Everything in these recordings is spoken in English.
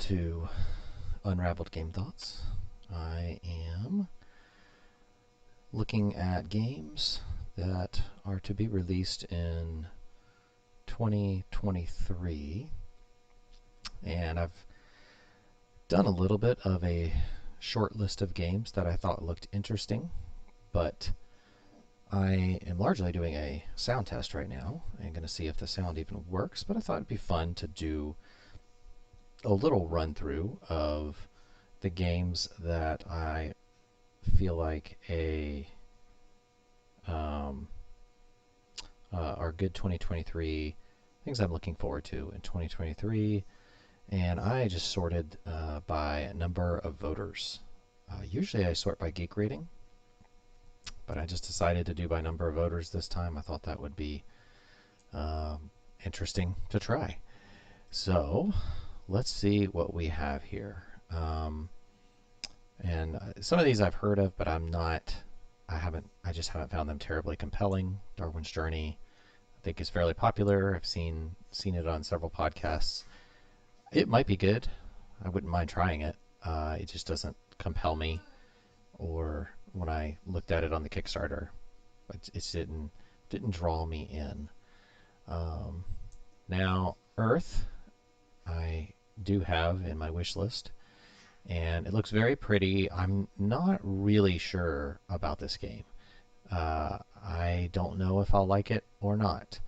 to Unraveled Game Thoughts. I am looking at games that are to be released in 2023, and I've done a little bit of a short list of games that I thought looked interesting, but I am largely doing a sound test right now. I'm going to see if the sound even works, but I thought it'd be fun to do a little run through of the games that I feel like are good 2023 things I'm looking forward to in 2023, and I just sorted by number of voters. Usually I sort by geek rating, but I just decided to do by number of voters this time. I thought that would be interesting to try. So let's see what we have here. And some of these I've heard of, but I just haven't found them terribly compelling. Darwin's Journey, I think, is fairly popular. I've seen it on several podcasts. It might be good. I wouldn't mind trying it. It just doesn't compel me, or when I looked at it on the Kickstarter, it didn't draw me in. Now, Earth, I do have in my wish list, and it looks very pretty. I'm not really sure about this game. I don't know if I'll like it or not.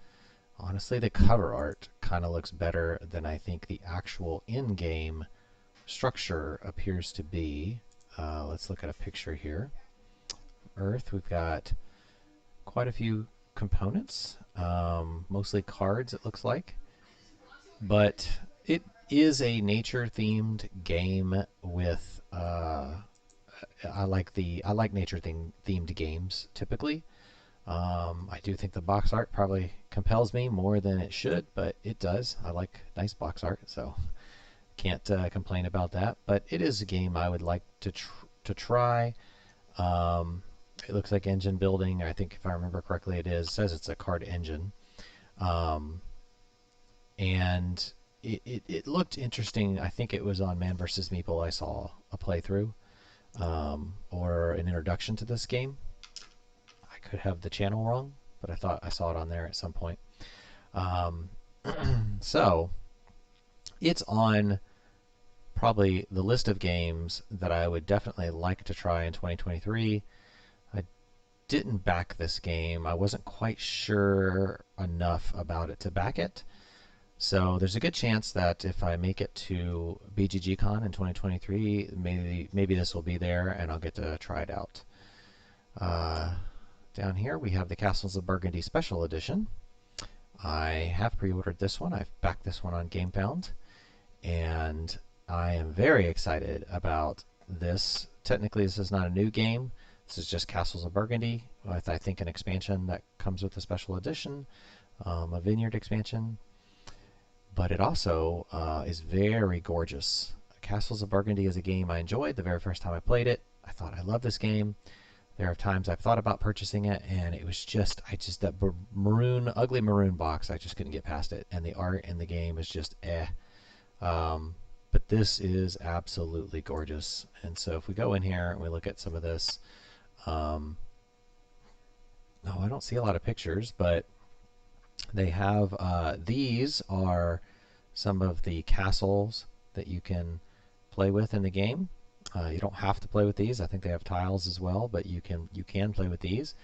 Honestly, the cover art kind of looks better than I think the actual in-game structure appears to be. Let's look at a picture here. Earth, we've got quite a few components, mostly cards it looks like, but it is a nature-themed game with I like nature-themed games typically. I do think the box art probably compels me more than it should, but it does. I like nice box art, so can't complain about that. But it is a game I would like to try. It looks like engine building. I think if I remember correctly, it says it's a card engine, and it looked interesting. I think it was on Man vs. Meeple. I saw a playthrough or an introduction to this game. I could have the channel wrong, but I thought I saw it on there at some point. So it's on probably the list of games that I would definitely like to try in 2023. I didn't back this game. I wasn't quite sure enough about it to back it. So there's a good chance that if I make it to BGGCon in 2023, maybe this will be there and I'll get to try it out. Down here we have the Castles of Burgundy Special Edition. I have pre-ordered this one. I've backed this one on GameFound, and I am very excited about this. Technically, this is not a new game. This is just Castles of Burgundy with, I think, an expansion that comes with the special edition, a vineyard expansion. But it also is very gorgeous. Castles of Burgundy is a game I enjoyed the very first time I played it. I thought I love this game. There are times I've thought about purchasing it, and it was just that ugly maroon box. I just couldn't get past it, and the art in the game is just eh. But this is absolutely gorgeous. And so if we go in here and we look at some of this, no, I don't see a lot of pictures, but they have these are some of the castles that you can play with in the game. You don't have to play with these. I think they have tiles as well, but you can play with these.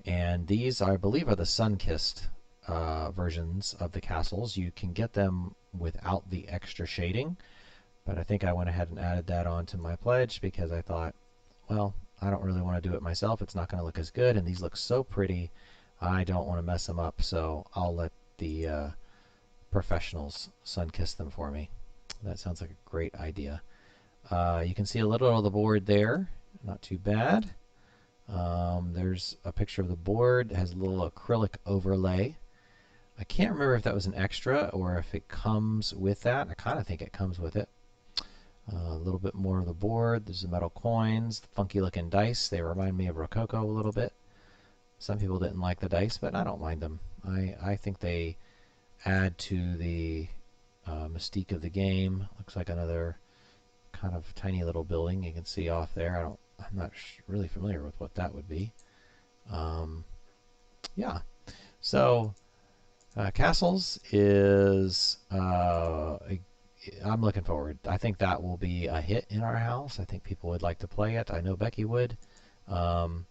And these, I believe, are the sun-kissed versions of the castles. You can get them without the extra shading, but I think I went ahead and added that onto my pledge because I thought, well, I don't really want to do it myself. It's not going to look as good, and these look so pretty. I don't want to mess them up, so I'll let the professionals sun-kiss them for me. That sounds like a great idea. You can see a little of the board there. Not too bad. There's a picture of the board. It has a little acrylic overlay. I can't remember if that was an extra or if it comes with that. I kind of think it comes with it. A little bit more of the board. There's the metal coins, the funky looking dice. They remind me of Rococo a little bit. Some people didn't like the dice, but I don't mind them. I think they add to the mystique of the game. Looks like another kind of tiny little building you can see off there. I'm not really familiar with what that would be. Yeah. So Castles is I'm looking forward. I think that will be a hit in our house. I think people would like to play it. I know Becky would. And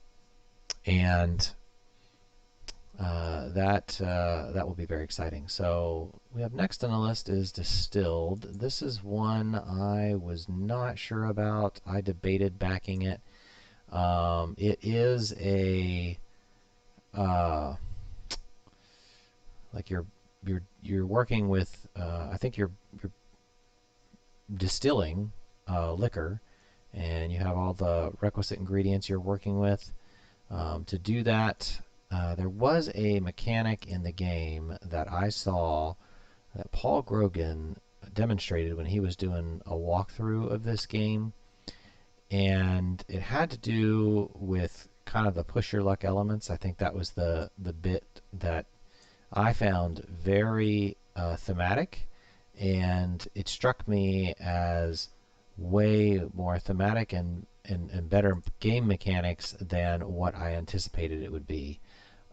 that will be very exciting. So we have next on the list is Distilled. This is one I was not sure about. I debated backing it. It is a like you're working with I think you're distilling liquor, and you have all the requisite ingredients you're working with. To do that, there was a mechanic in the game that I saw that Paul Grogan demonstrated when he was doing a walkthrough of this game, and it had to do with kind of the push your luck elements. I think that was the bit that I found very thematic, and it struck me as way more thematic and better game mechanics than what I anticipated it would be.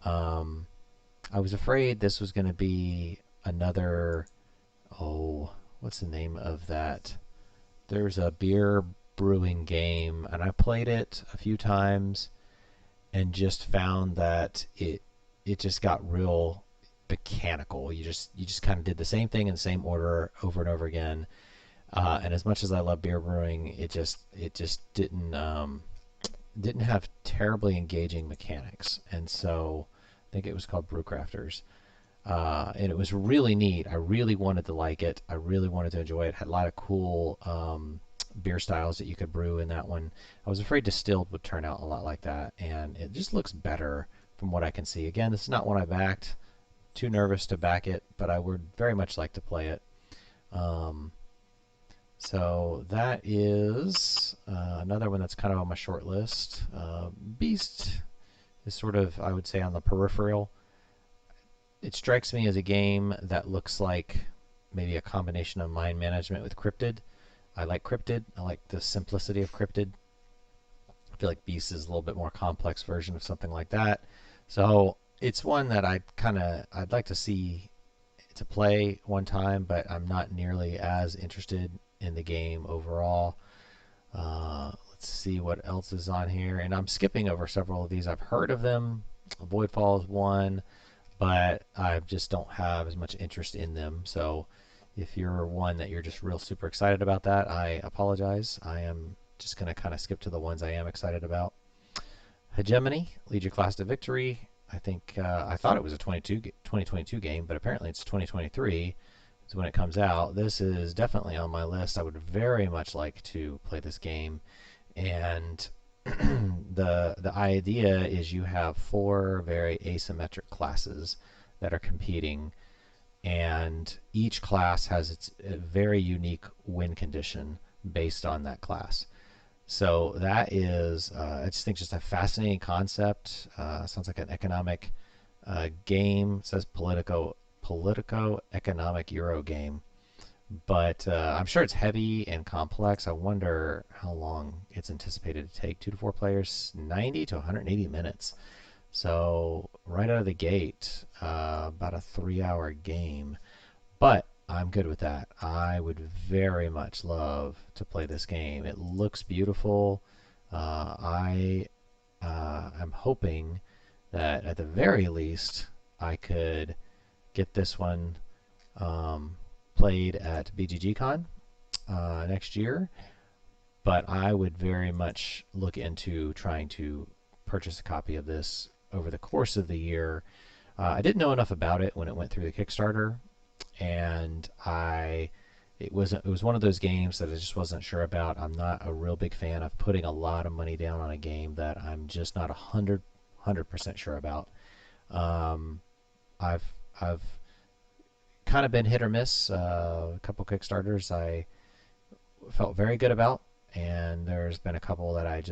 I was afraid this was going to be another, what's the name of that? There's a beer brewing game, and I played it a few times and just found that it just got real mechanical. You just kind of did the same thing in the same order over and over again. And as much as I love beer brewing, it just didn't have terribly engaging mechanics. And so I think it was called Brewcrafters. And it was really neat. I really wanted to like it. I really wanted to enjoy it. It had a lot of cool beer styles that you could brew in that one. I was afraid Distilled would turn out a lot like that, and it just looks better from what I can see. Again, this is not one I backed. Too nervous to back it, but I would very much like to play it. So that is another one that's kind of on my short list. Beast is sort of, I would say, on the peripheral. It strikes me as a game that looks like maybe a combination of mind management with Cryptid. I like Cryptid. I like the simplicity of Cryptid. I feel like Beast is a little bit more complex version of something like that. So it's one that I'd like to see to play one time, but I'm not nearly as interested in the game overall. Let's see what else is on here, and I'm skipping over several of these. I've heard of them. Voidfall is one, but I just don't have as much interest in them. So if you're one that you're just real super excited about that, I apologize. I am just going to kind of skip to the ones I am excited about. Hegemony, lead your class to victory. I think I thought it was a 2022 game, but apparently it's 2023 is when it comes out. This is definitely on my list. I would very much like to play this game. And the idea is you have 4 very asymmetric classes that are competing, and each class has its very unique win condition based on that class. So that is, I just think, just a fascinating concept. Sounds like an economic game. It says politico-economic Euro game. But I'm sure it's heavy and complex. I wonder how long it's anticipated to take. 2 to 4 players, 90 to 180 minutes. So right out of the gate, about a 3-hour game. But I'm good with that. I would very much love to play this game. It looks beautiful. I am hoping that at the very least I could get this one played at BGGCon next year. But I would very much look into trying to purchase a copy of this over the course of the year. I didn't know enough about it when it went through the Kickstarter, and it was one of those games that I just wasn't sure about. I'm not a real big fan of putting a lot of money down on a game that I'm just not 100% sure about. I've kind of been hit or miss. A couple Kickstarters I felt very good about, and there's been a couple that I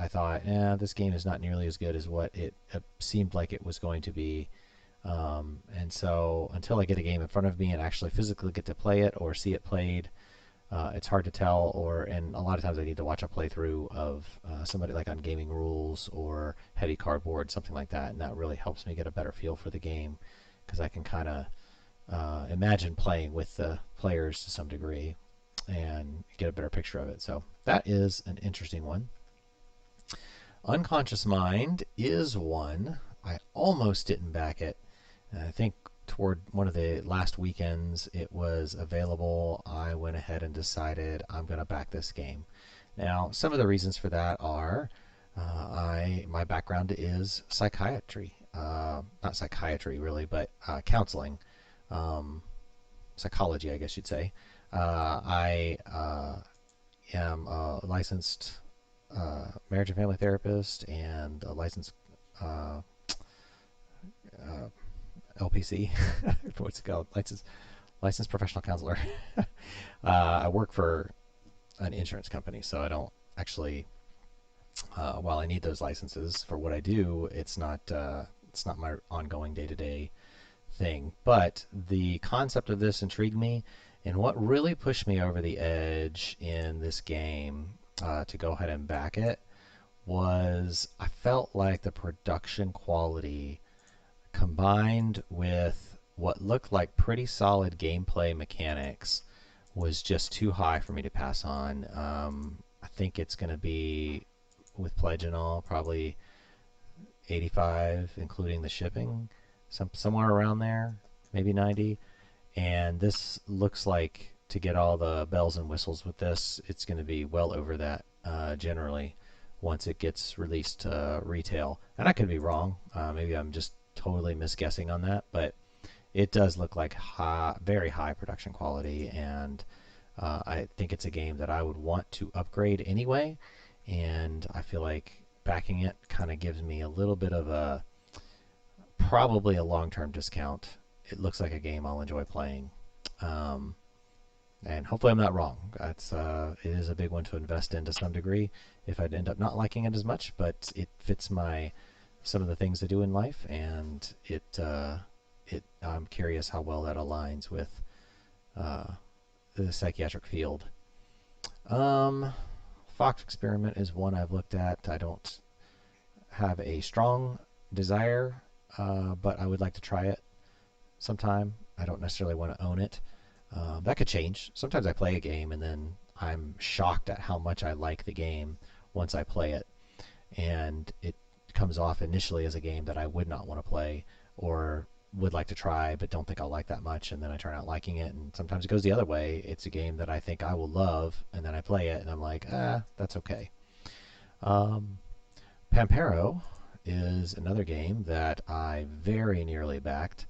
thought, this game is not nearly as good as what it seemed like it was going to be. And so until I get a game in front of me and actually physically get to play it or see it played, it's hard to tell. And a lot of times I need to watch a playthrough of somebody like on Gaming Rules or Heady Cardboard, something like that, and that really helps me get a better feel for the game because I can kind of imagine playing with the players to some degree and get a better picture of it. So that is an interesting one. Unconscious Mind is one. I almost didn't back it. I think toward one of the last weekends it was available. I went ahead and decided I'm going to back this game. Now, some of the reasons for that are my background is psychiatry. Not psychiatry really, but counseling, psychology, I guess you'd say. I am a licensed marriage and family therapist and a licensed uh, uh, LPC. What's it called? Licensed professional counselor. I work for an insurance company, so I don't actually. While I need those licenses for what I do, it's not my ongoing day-to-day thing. But the concept of this intrigued me, and what really pushed me over the edge in this game to go ahead and back it was I felt like the production quality combined with what looked like pretty solid gameplay mechanics was just too high for me to pass on. I think it's going to be, with pledge and all, probably 85, including the shipping, somewhere around there, maybe 90. And this looks like, to get all the bells and whistles with this, it's going to be well over that generally once it gets released to retail. And I could be wrong. Maybe I'm just totally misguessing on that, but it does look like very high production quality, and I think it's a game that I would want to upgrade anyway, and I feel like backing it kind of gives me a little bit of probably a long-term discount. It looks like a game I'll enjoy playing. And hopefully I'm not wrong. It is a big one to invest in to some degree if I'd end up not liking it as much, but it fits some of the things I do in life, and I'm curious how well that aligns with the psychiatric field. Fox Experiment is one I've looked at. I don't have a strong desire, but I would like to try it sometime. I don't necessarily want to own it. That could change. Sometimes I play a game and then I'm shocked at how much I like the game once I play it. And it comes off initially as a game that I would not want to play or would like to try but don't think I'll like that much, and then I turn out liking it. And sometimes it goes the other way. It's a game that I think I will love, and then I play it and I'm like, that's okay. Pampero is another game that I very nearly backed.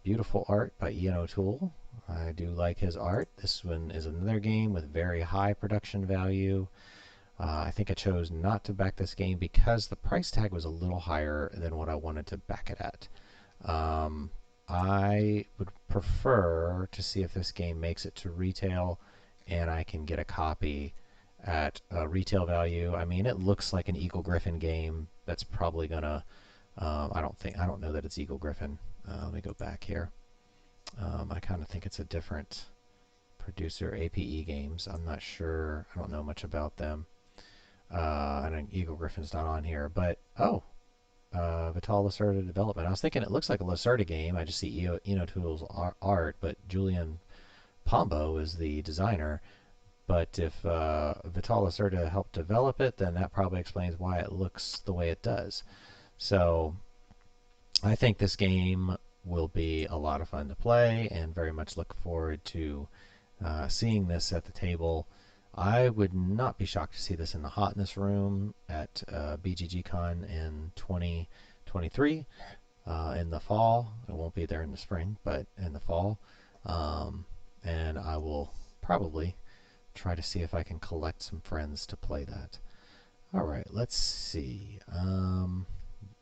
Beautiful art by Ian O'Toole. I do like his art. This one is another game with very high production value. I think I chose not to back this game because the price tag was a little higher than what I wanted to back it at. I would prefer to see if this game makes it to retail and I can get a copy at retail value. I mean, it looks like an Eagle Griffin game. That's probably gonna. I don't know that it's Eagle Griffin. Let me go back here. I kind of think it's a different producer, APE Games. I'm not sure. I don't know much about them. I know Eagle Griffin's not on here, but Vital Lacerda development. I was thinking it looks like a Lacerda game. I just see Ian O'Toole's art, but Julian Pombo is the designer. But if Vital Lacerda helped develop it, then that probably explains why it looks the way it does. So I think this game will be a lot of fun to play, and very much look forward to seeing this at the table. I would not be shocked to see this in the hotness room at BGG-Con in 2023 in the fall. It won't be there in the spring, but in the fall. And I will probably try to see if I can collect some friends to play that. All right, let's see.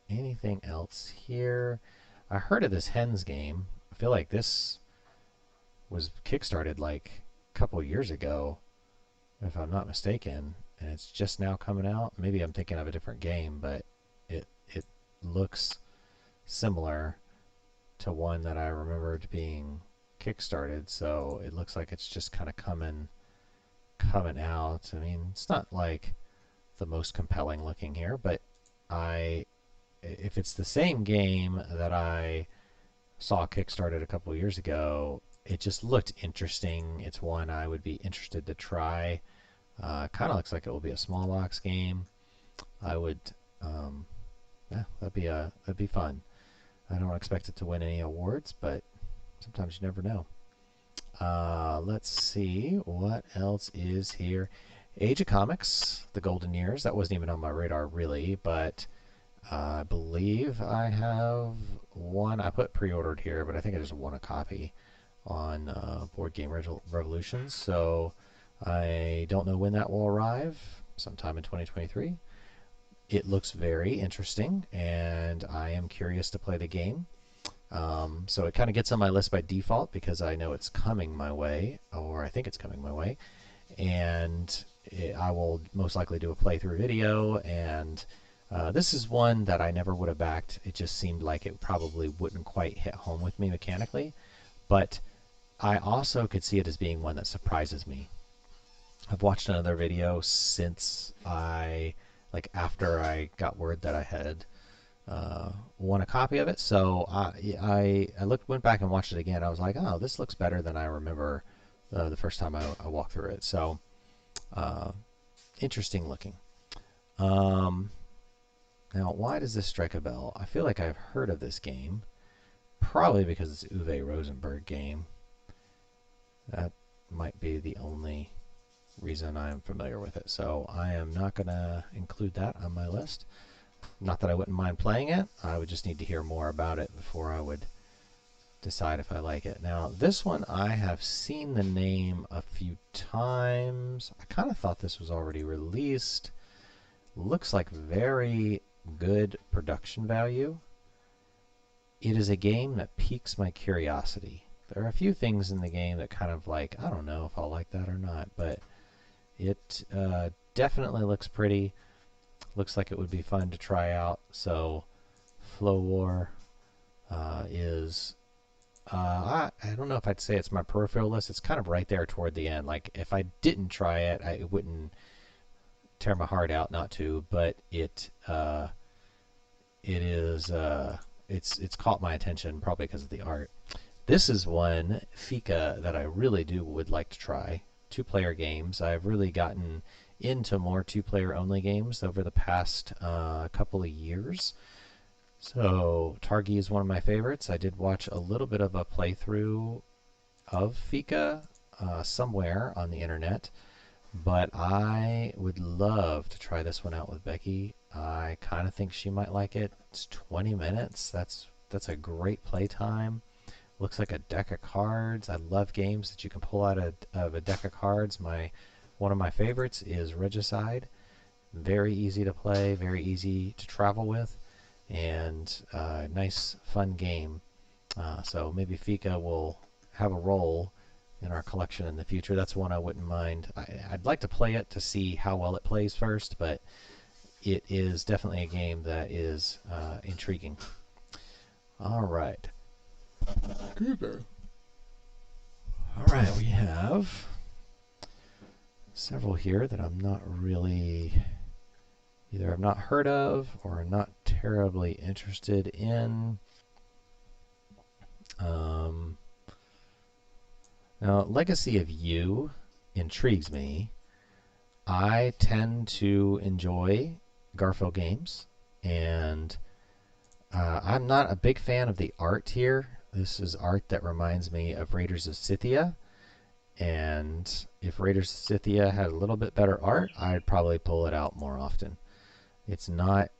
Anything else here? I heard of this Hens game. I feel like this was kickstarted like a couple years ago, if I'm not mistaken, and it's just now coming out. Maybe I'm thinking of a different game, but it looks similar. to one that I remembered being kickstarted, so it looks like it's just kind of coming out. I mean, it's not like the most compelling looking here, but if it's the same game that I saw kickstarted a couple years ago, it just looked interesting. It's one I would be interested to try. Kind of looks like it will be a small box game. I would, yeah, that'd be fun. I don't expect it to win any awards, but sometimes you never know. Let's see what else is here. Age of Comics, The Golden Years. That wasn't even on my radar really, but I believe I have one. I put pre-ordered here, but I think I just won a copy on Board Game Revolutions. So I don't know when that will arrive. Sometime in 2023. It looks very interesting, and I am curious to play the game. So it kind of gets on my list by default because I know it's coming my way, or I think it's coming my way, and I will most likely do a playthrough video. And this is one that I never would have backed. It just seemed like it probably wouldn't quite hit home with me mechanically, but I also could see it as being one that surprises me. I've watched another video since after I got word that I had won a copy of it. So I went back and watched it again. I was like, oh, this looks better than I remember the first time I walked through it. So interesting looking. Now, why does this strike a bell? I feel like I've heard of this game. Probably because it's Uwe Rosenberg game. That might be the only reason I am familiar with it. So I am not going to include that on my list. Not that I wouldn't mind playing it. I would just need to hear more about it before I would decide if I like it. Now, this one I have seen the name a few times. I kind of thought this was already released. Looks like very good production value. It is a game that piques my curiosity. There are a few things in the game that kind of like, I don't know if I'll like that or not, but it definitely looks pretty. Looks like it would be fun to try out. So, Flowar is, I don't know if I'd say it's my peripheral list. It's kind of right there toward the end. Like, if I didn't try it, it wouldn't tear my heart out not to, but it's caught my attention probably because of the art. This is one, Fika, that I really would like to try. 2-player games. I've really gotten into more 2-player only games over the past couple of years. So Targi is one of my favorites. I did watch a little bit of a playthrough of Fika somewhere on the internet, but I would love to try this one out with Becky. I kind of think she might like it. It's 20 minutes. That's a great playtime. Looks like a deck of cards. I love games that you can pull out of a deck of cards. One of my favorites is Regicide. Very easy to play, very easy to travel with, and nice, fun game. So maybe Fika will have a role in our collection in the future. That's one I wouldn't mind. I'd like to play it to see how well it plays first, but it is definitely a game that is intriguing. All right. All right, we have several here that I'm not really, either I've not heard of or not terribly interested in. Now, Legacy of You intrigues me. I tend to enjoy Garfield games, and I'm not a big fan of the art here. This is art that reminds me of Raiders of Scythia, and if Raiders of Scythia had a little bit better art, I'd probably pull it out more often. It's not,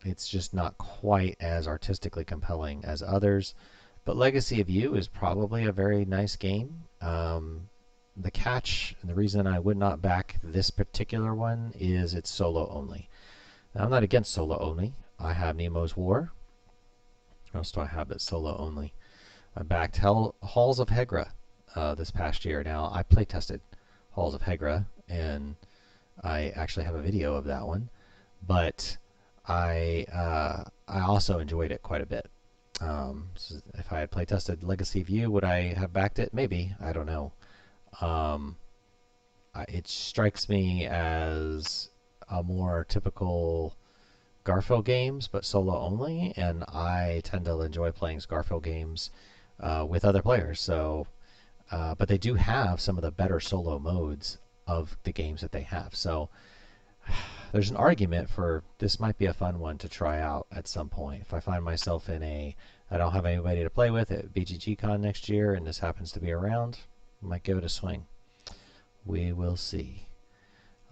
it's just not quite as artistically compelling as others, but Legacy of You is probably a very nice game. The catch, and the reason I would not back this particular one, is it's solo only. Now, I'm not against solo only. I have Nemo's War. What else do I have that's solo only? I backed Halls of Hegra this past year. Now, I play tested Halls of Hegra, and I actually have a video of that one. But I also enjoyed it quite a bit. If I had playtested Legacy View, would I have backed it? Maybe. I don't know. Um, it strikes me as a more typical Garfield games, but solo only, and I tend to enjoy playing Garfield games with other players. So, but they do have some of the better solo modes of the games that they have. So there's an argument for this might be a fun one to try out at some point. If I find myself I don't have anybody to play with at BGG-Con next year, and this happens to be around, I might give it a swing. We will see.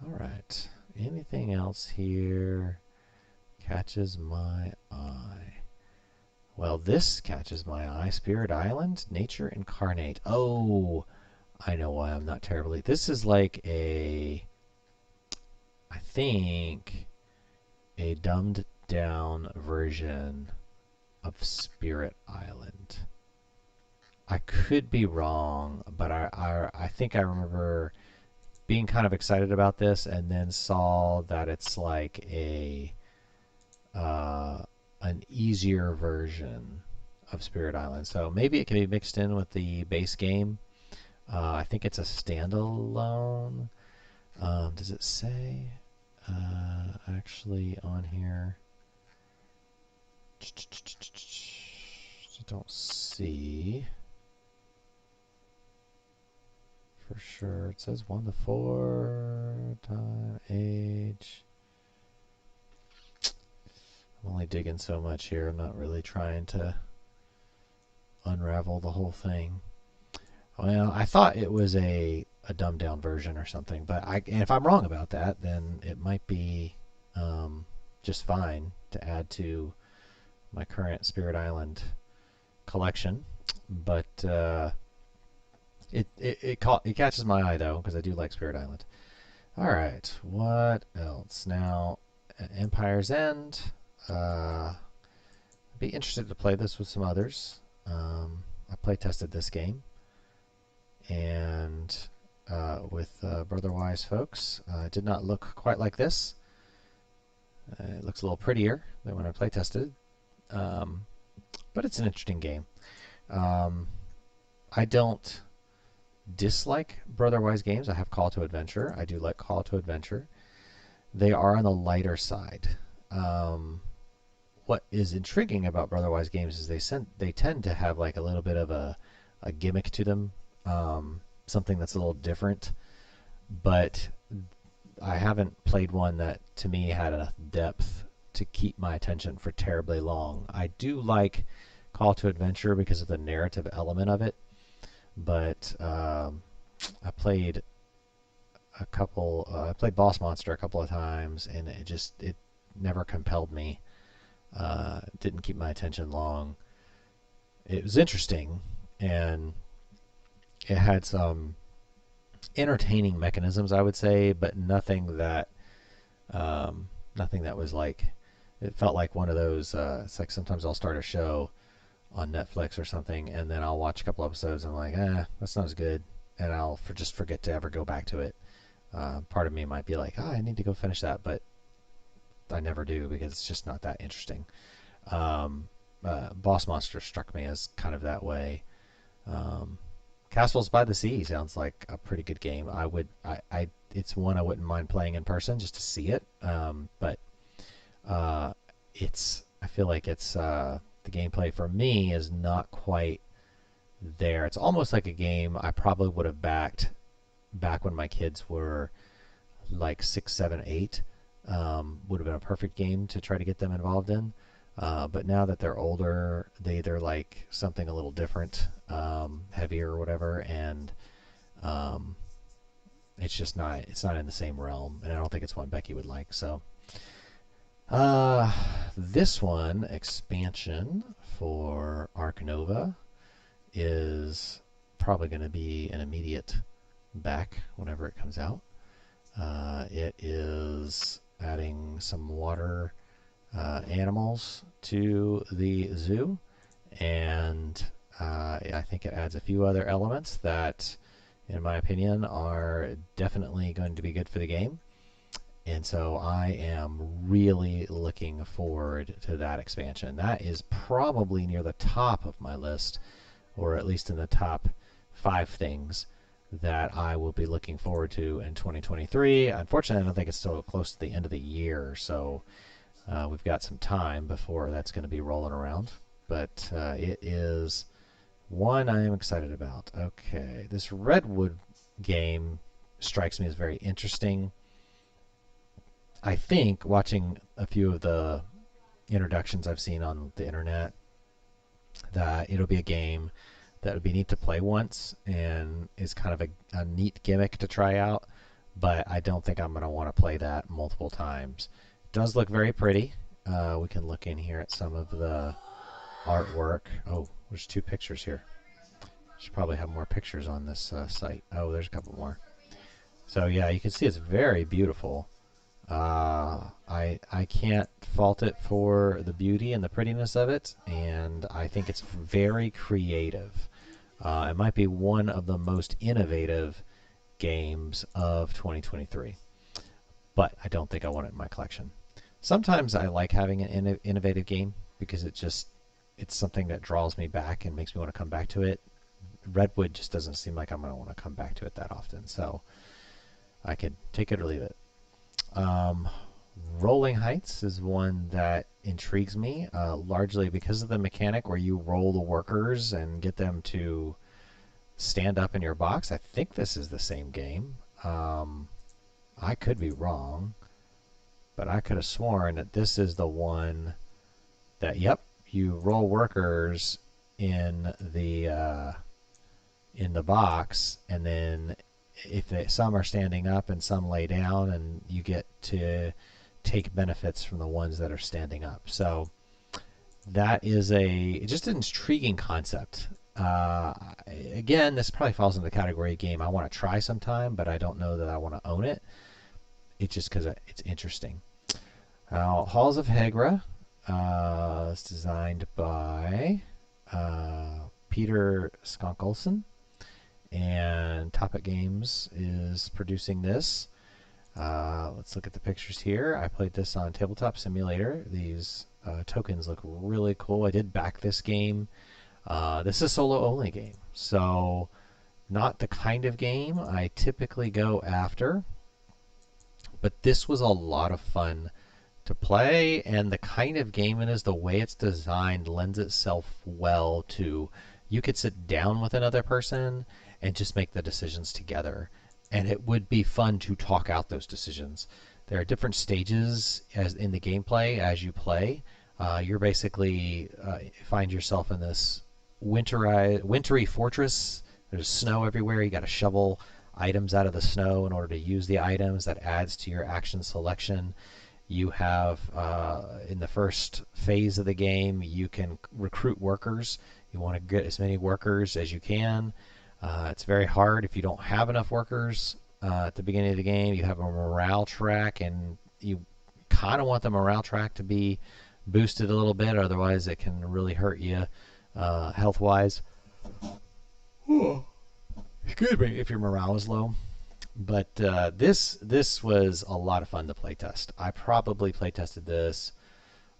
All right. Anything else here catches my eye? Well, this catches my eye. Spirit Island, Nature Incarnate. Oh, I know why I'm not terribly. This is like I think, a dumbed down version of Spirit Island. I could be wrong, but I think I remember being kind of excited about this, and then saw that it's like an easier version of Spirit Island. So maybe it can be mixed in with the base game. I think it's a standalone. Does it say actually on here? I don't see for sure. It says 1 to 4 time age. I'm only digging so much here. I'm not really trying to unravel the whole thing. Well, I thought it was a dumbed down version or something, but and if I'm wrong about that, then it might be just fine to add to my current Spirit Island collection. But it catches my eye though, because I do like Spirit Island. All right, what else now? Empire's End. I'd be interested to play this with some others. I play tested this game, and with Brotherwise folks. It did not look quite like this. It looks a little prettier than when I play tested, but it's an interesting game. I don't dislike Brotherwise games. I have Call to Adventure. I do like Call to Adventure. They are on the lighter side. What is intriguing about Brotherwise games is they tend to have like a little bit of a gimmick to them, something that's a little different. But I haven't played one that to me had enough depth to keep my attention for terribly long. I do like Call to Adventure because of the narrative element of it, but I played I played Boss Monster a couple of times, and it never compelled me. Didn't keep my attention long. It was interesting, and it had some entertaining mechanisms, I would say, but nothing that was like. It felt like one of those. It's like sometimes I'll start a show on Netflix or something, and then I'll watch a couple episodes, and I'm like, that's not as good, and I'll just forget to ever go back to it. Part of me might be like, I need to go finish that, but I never do because it's just not that interesting. Boss Monster struck me as kind of that way. Castles by the Sea sounds like a pretty good game. It's one I wouldn't mind playing in person just to see it. But I feel like the gameplay for me is not quite there. It's almost like a game I probably would have backed back when my kids were like 6, 7, 8. Would have been a perfect game to try to get them involved in. But now that they're older, they either like something a little different, heavier or whatever, and it's not in the same realm, and I don't think it's one Becky would like. So this one, expansion for Ark Nova, is probably going to be an immediate back whenever it comes out. It is adding some water animals to the zoo, and I think it adds a few other elements that, in my opinion, are definitely going to be good for the game. And so I am really looking forward to that expansion. That is probably near the top of my list, or at least in the top 5 things that I will be looking forward to in 2023. Unfortunately, I don't think it's still close to the end of the year, so we've got some time before that's going to be rolling around. But it is one I am excited about. Okay, this Redwood game strikes me as very interesting. I think, watching a few of the introductions I've seen on the internet, that it'll be a game that would be neat to play once and is kind of a neat gimmick to try out, but I don't think I'm going to want to play that multiple times. It does look very pretty. We can look in here at some of the artwork. Oh, there's 2 pictures here. Should probably have more pictures on this site. Oh, there's a couple more. So yeah, you can see it's very beautiful. I can't fault it for the beauty and the prettiness of it, and I think it's very creative. It might be one of the most innovative games of 2023, but I don't think I want it in my collection. Sometimes I like having an innovative game because it's something that draws me back and makes me want to come back to it. Redwood just doesn't seem like I'm going to want to come back to it that often, so I could take it or leave it. Rolling Heights is one that intrigues me, largely because of the mechanic where you roll the workers and get them to stand up in your box. I think this is the same game. I could be wrong, but I could have sworn that this is the one that, yep, you roll workers in the box, and then some are standing up and some lay down, and you get to take benefits from the ones that are standing up. So that is just an intriguing concept. Again, this probably falls into the category of game I want to try sometime, but I don't know that I want to own it. It's just because it's interesting. Halls of Hegra. It's designed by Peter Skonkolsen, and Topic Games is producing this. Let's look at the pictures here. I played this on Tabletop Simulator. These tokens look really cool. I did back this game. This is a solo-only game, so not the kind of game I typically go after, but this was a lot of fun to play, and the kind of game it is, the way it's designed, lends itself well to, you could sit down with another person and just make the decisions together. And it would be fun to talk out those decisions. There are different stages in the gameplay as you play. You're basically find yourself in this wintry fortress. There's snow everywhere. You got to shovel items out of the snow in order to use the items. That adds to your action selection. You have, in the first phase of the game, you can recruit workers. You want to get as many workers as you can. It's very hard if you don't have enough workers at the beginning of the game. You have a morale track, and you kind of want the morale track to be boosted a little bit, otherwise it can really hurt you health-wise. Excuse me, if your morale is low. But this was a lot of fun to playtest. I probably playtested this.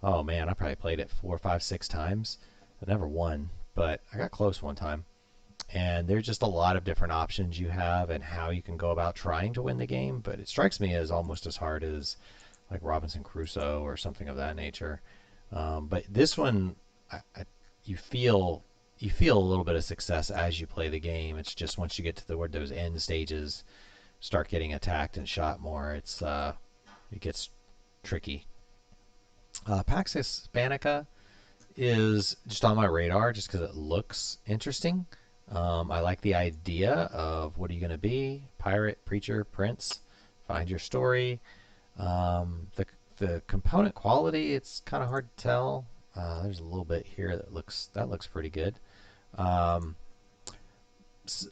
Oh man, I probably played it 4, 5, 6 times. I never won, but I got close one time. And there's just a lot of different options you have and how you can go about trying to win the game. But it strikes me as almost as hard as like Robinson Crusoe or something of that nature. But this one, you feel a little bit of success as you play the game. It's just once you get to where those end stages start getting attacked and shot more, it gets tricky. Pax Hispanica is just on my radar just because it looks interesting. I like the idea of what are you going to be? Pirate, preacher, prince. Find your story. The component quality, it's kind of hard to tell. There's a little bit here that looks pretty good. I'm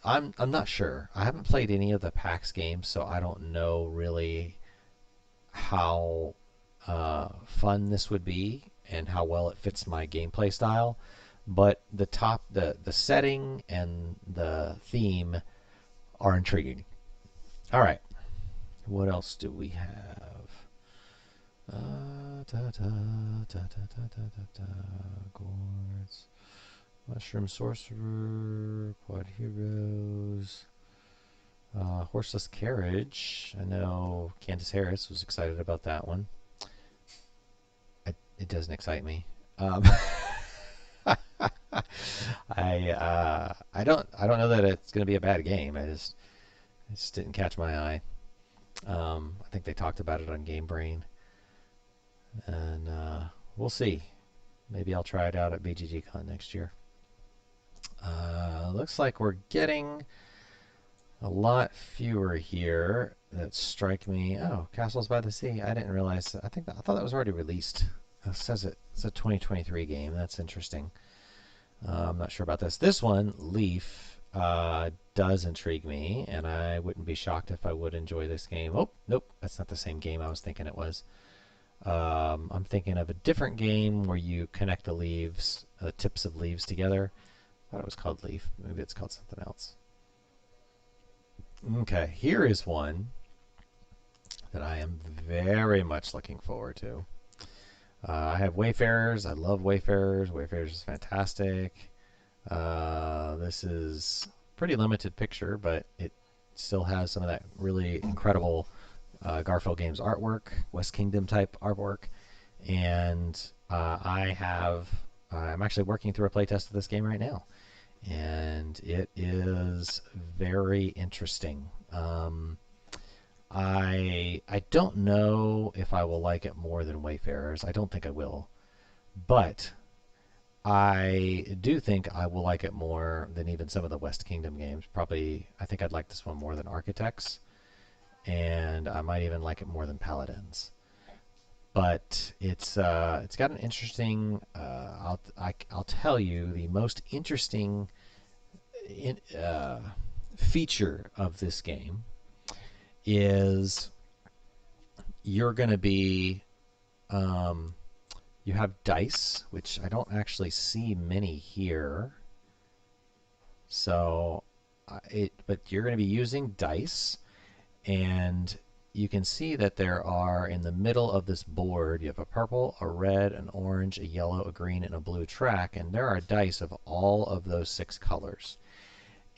not sure. I haven't played any of the PAX games, so I don't know really how fun this would be and how well it fits my gameplay style. But the setting and the theme are intriguing. All right, What else do we have? Gourds. Mushroom Sorcerer. Quad Heroes. Horseless Carriage. I know Candace Harris was excited about that one. It doesn't excite me. I don't know that it's going to be a bad game. It just didn't catch my eye. I think they talked about it on Game Brain, and we'll see. Maybe I'll try it out at BGGCon next year. Looks like we're getting a lot fewer here that strike me. Oh, Castles by the Sea. I didn't realize. I thought that was already released. It says it's a 2023 game. That's interesting. I'm not sure about this. This one, Leaf, does intrigue me, and I wouldn't be shocked if I would enjoy this game. Oh, nope, that's not the same game I was thinking it was. I'm thinking of a different game where you connect the leaves, the tips of leaves together. I thought it was called Leaf. Maybe it's called something else. Okay, here is one that I am very much looking forward to. I have Wayfarers. I love Wayfarers. Wayfarers is fantastic. This is pretty limited picture, but it still has some of that really incredible Garfield Games artwork, West Kingdom type artwork. And I'm actually working through a playtest of this game right now. And it is very interesting. I don't know if I will like it more than Wayfarers. I don't think I will. But I do think I will like it more than even some of the West Kingdom games. Probably, I think I'd like this one more than Architects. And I might even like it more than Paladins. But it's got an interesting, I'll tell you, the most interesting feature of this game is you're going to be, you have dice, which I don't actually see many here. So, but you're going to be using dice, and you can see that there are, in the middle of this board, you have a purple, a red, an orange, a yellow, a green, and a blue track, and there are dice of all of those 6 colors.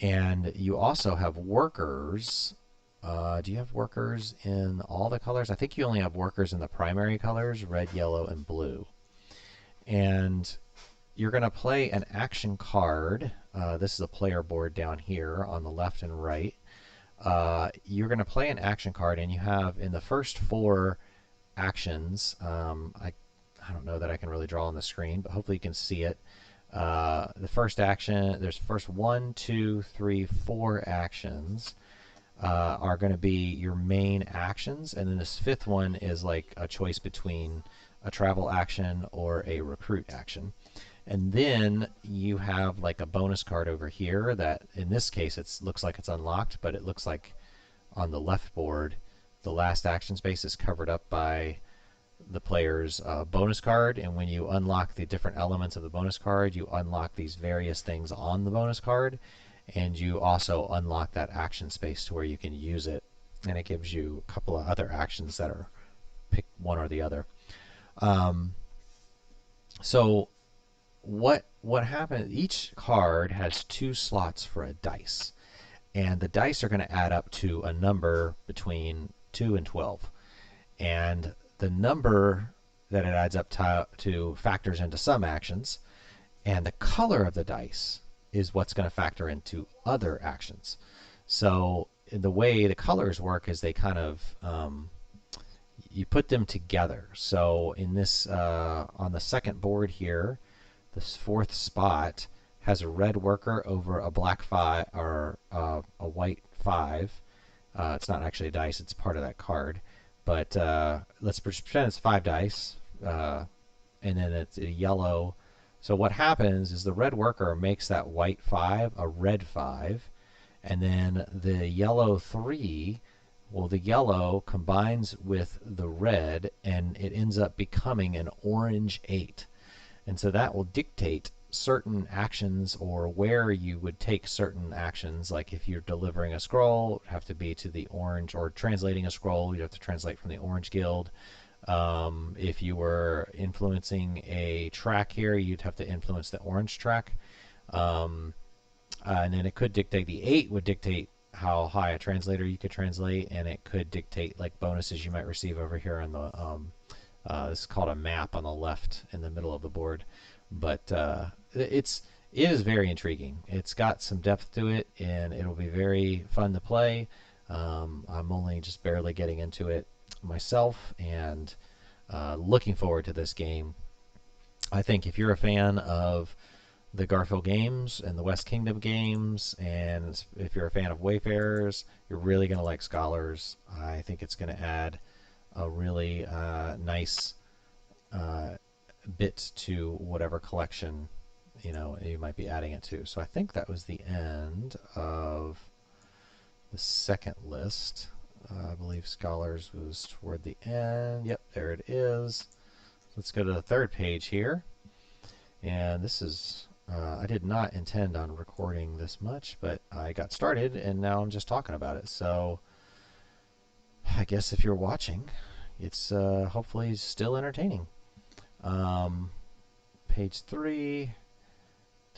And you also have workers. Do you have workers in all the colors? I think you only have workers in the primary colors, red, yellow, and blue. And you're going to play an action card. This is a player board down here on the left and right. You're going to play an action card, and you have in the first 4 actions, I don't know that I can really draw on the screen, but hopefully you can see it. The first action, there's first 1, 2, 3, 4 actions are going to be your main actions, and then this 5th one is like a choice between a travel action or a recruit action. And then you have like a bonus card over here that, in this case, it looks like it's unlocked, but it looks like on the left board, the last action space is covered up by the player's bonus card. And when you unlock the different elements of the bonus card, you unlock these various things on the bonus card. And you also unlock that action space to where you can use it. And it gives you a couple of other actions that are pick one or the other. So what happens, each card has 2 slots for a dice, and the dice are going to add up to a number between 2 and 12, and the number that it adds up to factors into some actions, and the color of the dice is what's going to factor into other actions. So the way the colors work is they kind of you put them together. So in this on the second board here, this 4th spot has a red worker over a black 5 or a white 5. It's not actually a dice; it's part of that card. But let's pretend it's 5 dice, and then it's a yellow. So what happens is the red worker makes that white 5 a red 5, and then the yellow 3. Well, the yellow combines with the red, and it ends up becoming an orange 8. And so that will dictate certain actions or where you would take certain actions. Like if you're delivering a scroll, it would have to be to the orange, or translating a scroll, you have to translate from the orange guild. If you were influencing a track here, you'd have to influence the orange track. And then it could dictate, the 8 would dictate how high a translator you could translate, and it could dictate like bonuses you might receive over here on the this is called a map on the left in the middle of the board. But it is very intriguing. It's got some depth to it, and it'll be very fun to play. I'm only just barely getting into it myself, and looking forward to this game. I think if you're a fan of the Garfield games and the West Kingdom games, and if you're a fan of Wayfarers, you're really going to like Scholars. I think it's going to add a really nice bit to whatever collection you might be adding it to. So I think that was the end of the second list. I believe Scholars was toward the end. Yep, there it is. Let's go to the third page here. And this is, I did not intend on recording this much, but I got started and now I'm just talking about it. So I guess if you're watching, it's hopefully still entertaining. Page 3,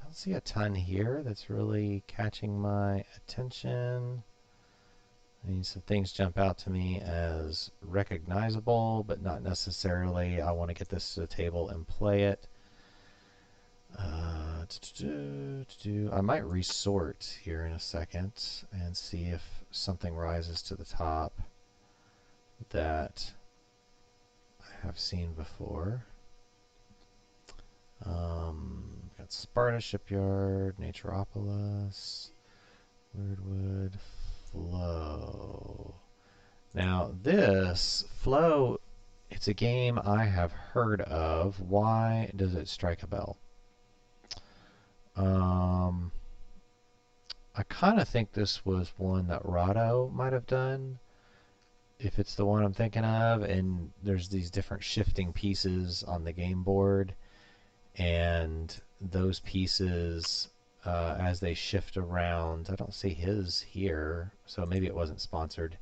don't see a ton here that's really catching my attention. I mean, some things jump out to me as recognizable, but not necessarily I want to get this to the table and play it. I might resort here in a second and see if something rises to the top that I have seen before. Got Sparta Shipyard, Naturopolis, Redwood, Floe. Now this Floe, it's a game I have heard of. Why does it strike a bell? I kind of think this was one that Rado might have done, if it's the one I'm thinking of. And there's these different shifting pieces on the game board, and those pieces, as they shift around, I don't see his here, so maybe it wasn't sponsored.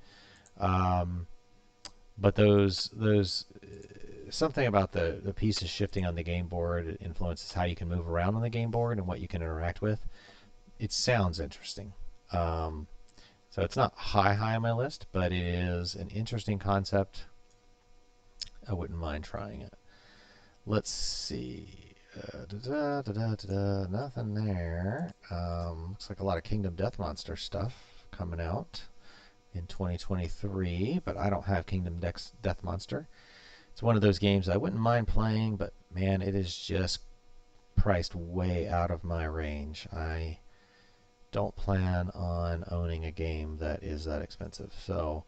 But those something about the pieces shifting on the game board influences how you can move around on the game board and what you can interact with. It sounds interesting. So it's not high on my list, but it is an interesting concept. I wouldn't mind trying it. Let's see. Nothing there. Looks like a lot of Kingdom Death Monster stuff coming out in 2023, but I don't have Kingdom Death Monster. It's one of those games I wouldn't mind playing, but man, it is just priced way out of my range. I don't plan on owning a game that is that expensive. So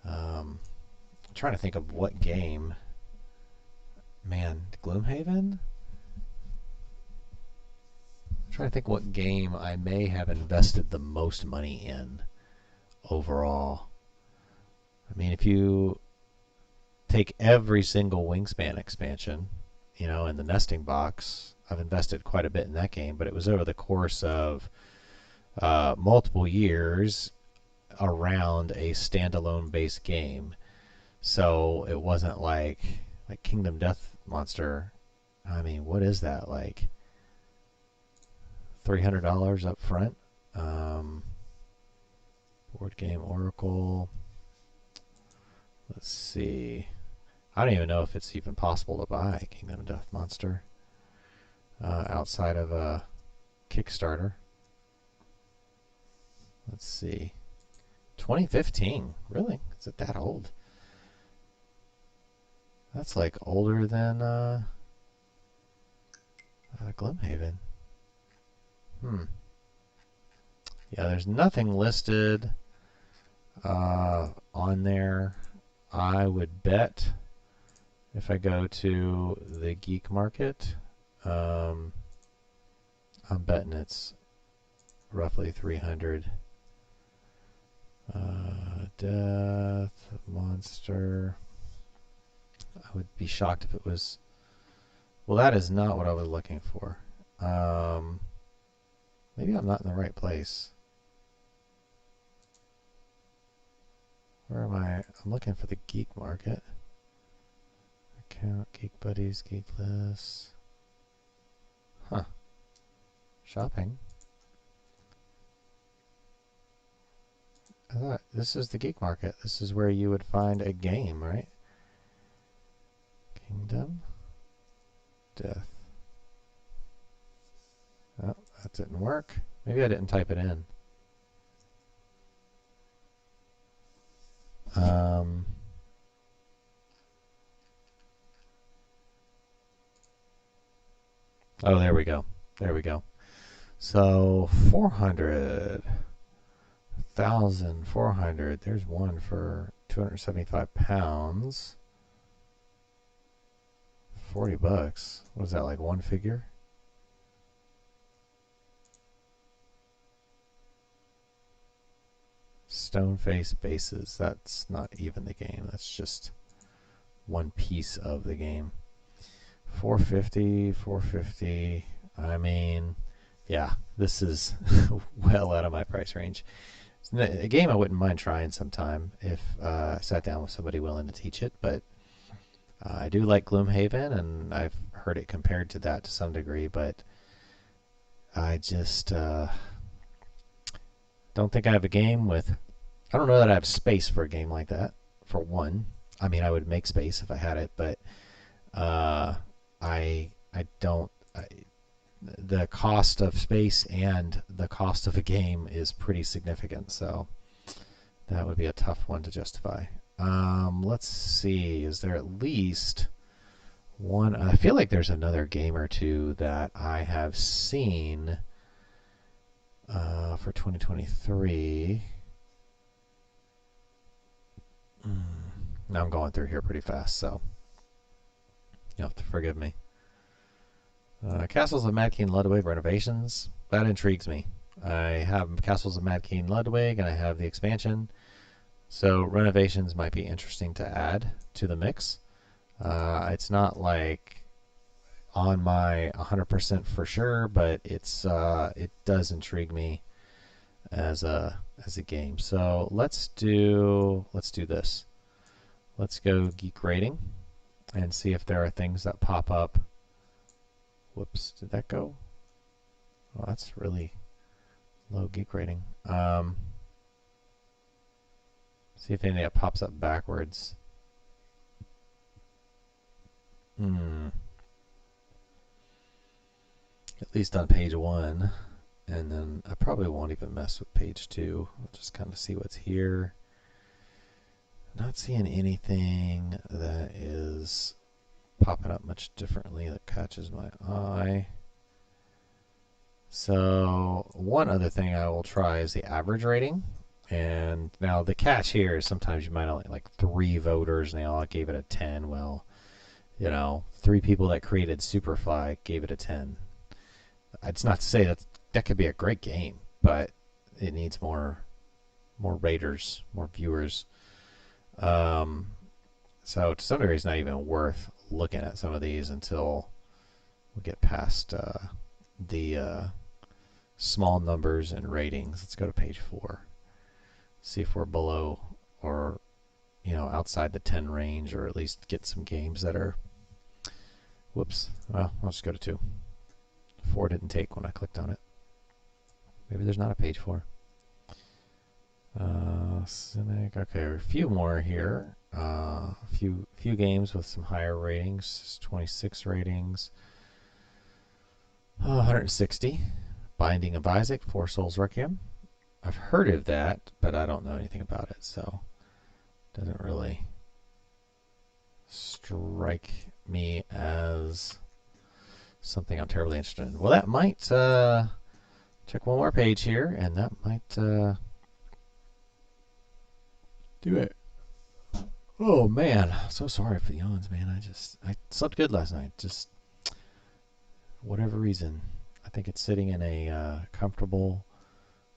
I'm trying to think of what game. Man, Gloomhaven? I'm trying to think what game I may have invested the most money in overall. I mean, if you take every single Wingspan expansion, in the nesting box, I've invested quite a bit in that game, but it was over the course of multiple years around a standalone base game. So it wasn't like Kingdom Death Monster. I mean, what is that, like $300 up front? Board Game Oracle. Let's see. I don't even know if it's even possible to buy Kingdom Death Monster outside of a Kickstarter. Let's see. 2015. Really? Is it that old? That's like older than Gloomhaven. Yeah, there's nothing listed on there. I would bet if I go to the geek market, I'm betting it's roughly 300. Death Monster. I would be shocked if it was. Well, that is not what I was looking for. Maybe I'm not in the right place. Where am I? I'm looking for the geek market. Account, geek buddies, geek lists. Huh. Shopping. I thought this is the geek market. This is where you would find a game, right? Kingdom. Death. Oh, that didn't work. Maybe I didn't type it in. Oh, there we go. There we go. So 400,400. There's one for 275 pounds. 40 bucks. What is that, like one figure? Stone face bases. That's not even the game. That's just one piece of the game. 450, 450. I mean, yeah, this is well out of my price range. It's a game I wouldn't mind trying sometime if I sat down with somebody willing to teach it, but I do like Gloomhaven, and I've heard it compared to that to some degree, but I just don't think I have a game with... I don't know that I have space for a game like that, for one. I mean, I would make space if I had it, but I don't... the cost of space and the cost of a game is pretty significant, so that would be a tough one to justify. Let's see. Is there at least one? I feel like there's another game or two that I have seen for 2023. Now I'm going through here pretty fast, so you'll have to forgive me. Castles of Mad King Ludwig Renovations. That intrigues me. I have Castles of Mad King Ludwig, and I have the expansion. So Renovations might be interesting to add to the mix. It's not like on my 100% for sure, but it's it does intrigue me as a game. So let's do this. Let's go geek rating and see if there are things that pop up. Whoops, did that go? Oh, that's really low geek rating. See if anything that pops up backwards. At least on page 1. And then I probably won't even mess with page 2. I'll just kind of see what's here. Not seeing anything that is popping up much differently that catches my eye. So one other thing I will try is the average rating. And now the catch here is sometimes you might only like 3 voters and they all gave it a 10. Well, you know, 3 people that created Superfly gave it a 10. It's not to say that that could be a great game, but it needs more raters, more viewers. So to some degree, it's not even worth looking at some of these until we get past the small numbers and ratings. Let's go to page 4. See if we're below or outside the 10 range, or at least get some games that are... Whoops. Well, I'll just go to 2. 4 didn't take when I clicked on it. Maybe there's not a page 4. Cynic. Okay, a few more here. A few games with some higher ratings. 26 ratings. 160. Binding of Isaac, Four Souls Requiem. I've heard of that, but I don't know anything about it, so it doesn't really strike me as something I'm terribly interested in. Well, that might check one more page here, and that might do it. Oh man, so sorry for the yawns, man. I slept good last night. Just whatever reason, I think it's sitting in a comfortable,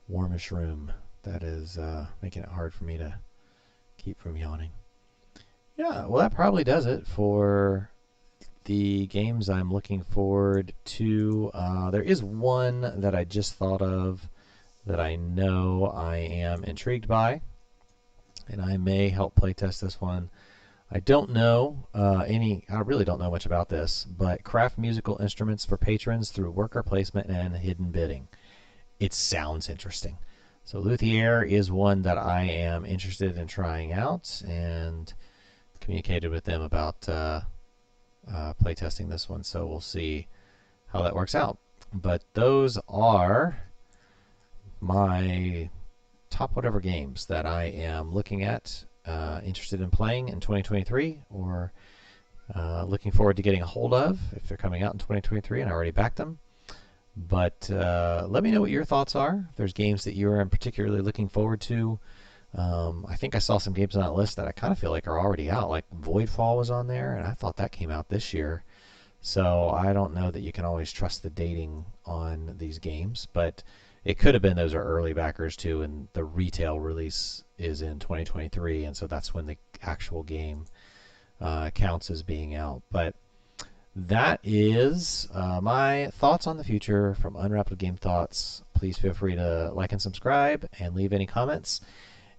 warmish room that is making it hard for me to keep from yawning. Yeah, well, that probably does it for the games I'm looking forward to, there is one that I just thought of that I know I am intrigued by, and I may help playtest this one. I don't know I really don't know much about this, but craft musical instruments for patrons through worker placement and hidden bidding. It sounds interesting. So Luthier is one that I am interested in trying out, and communicated with them about playtesting this one, so we'll see how that works out. But those are my top whatever games that I am looking at, interested in playing in 2023, or looking forward to getting a hold of if they're coming out in 2023 and I already backed them. But let me know what your thoughts are. If there's games that you're particularly looking forward to. I think I saw some games on that list that I kind of feel like are already out. Like Voidfall was on there, and I thought that came out this year. So I don't know that you can always trust the dating on these games, but it could have been those are early backers too, and the retail release is in 2023, and so that's when the actual game counts as being out. But that is my thoughts on the future from Unraveled Game Thoughts. Please feel free to like and subscribe and leave any comments.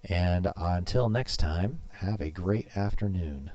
And until next time, have a great afternoon.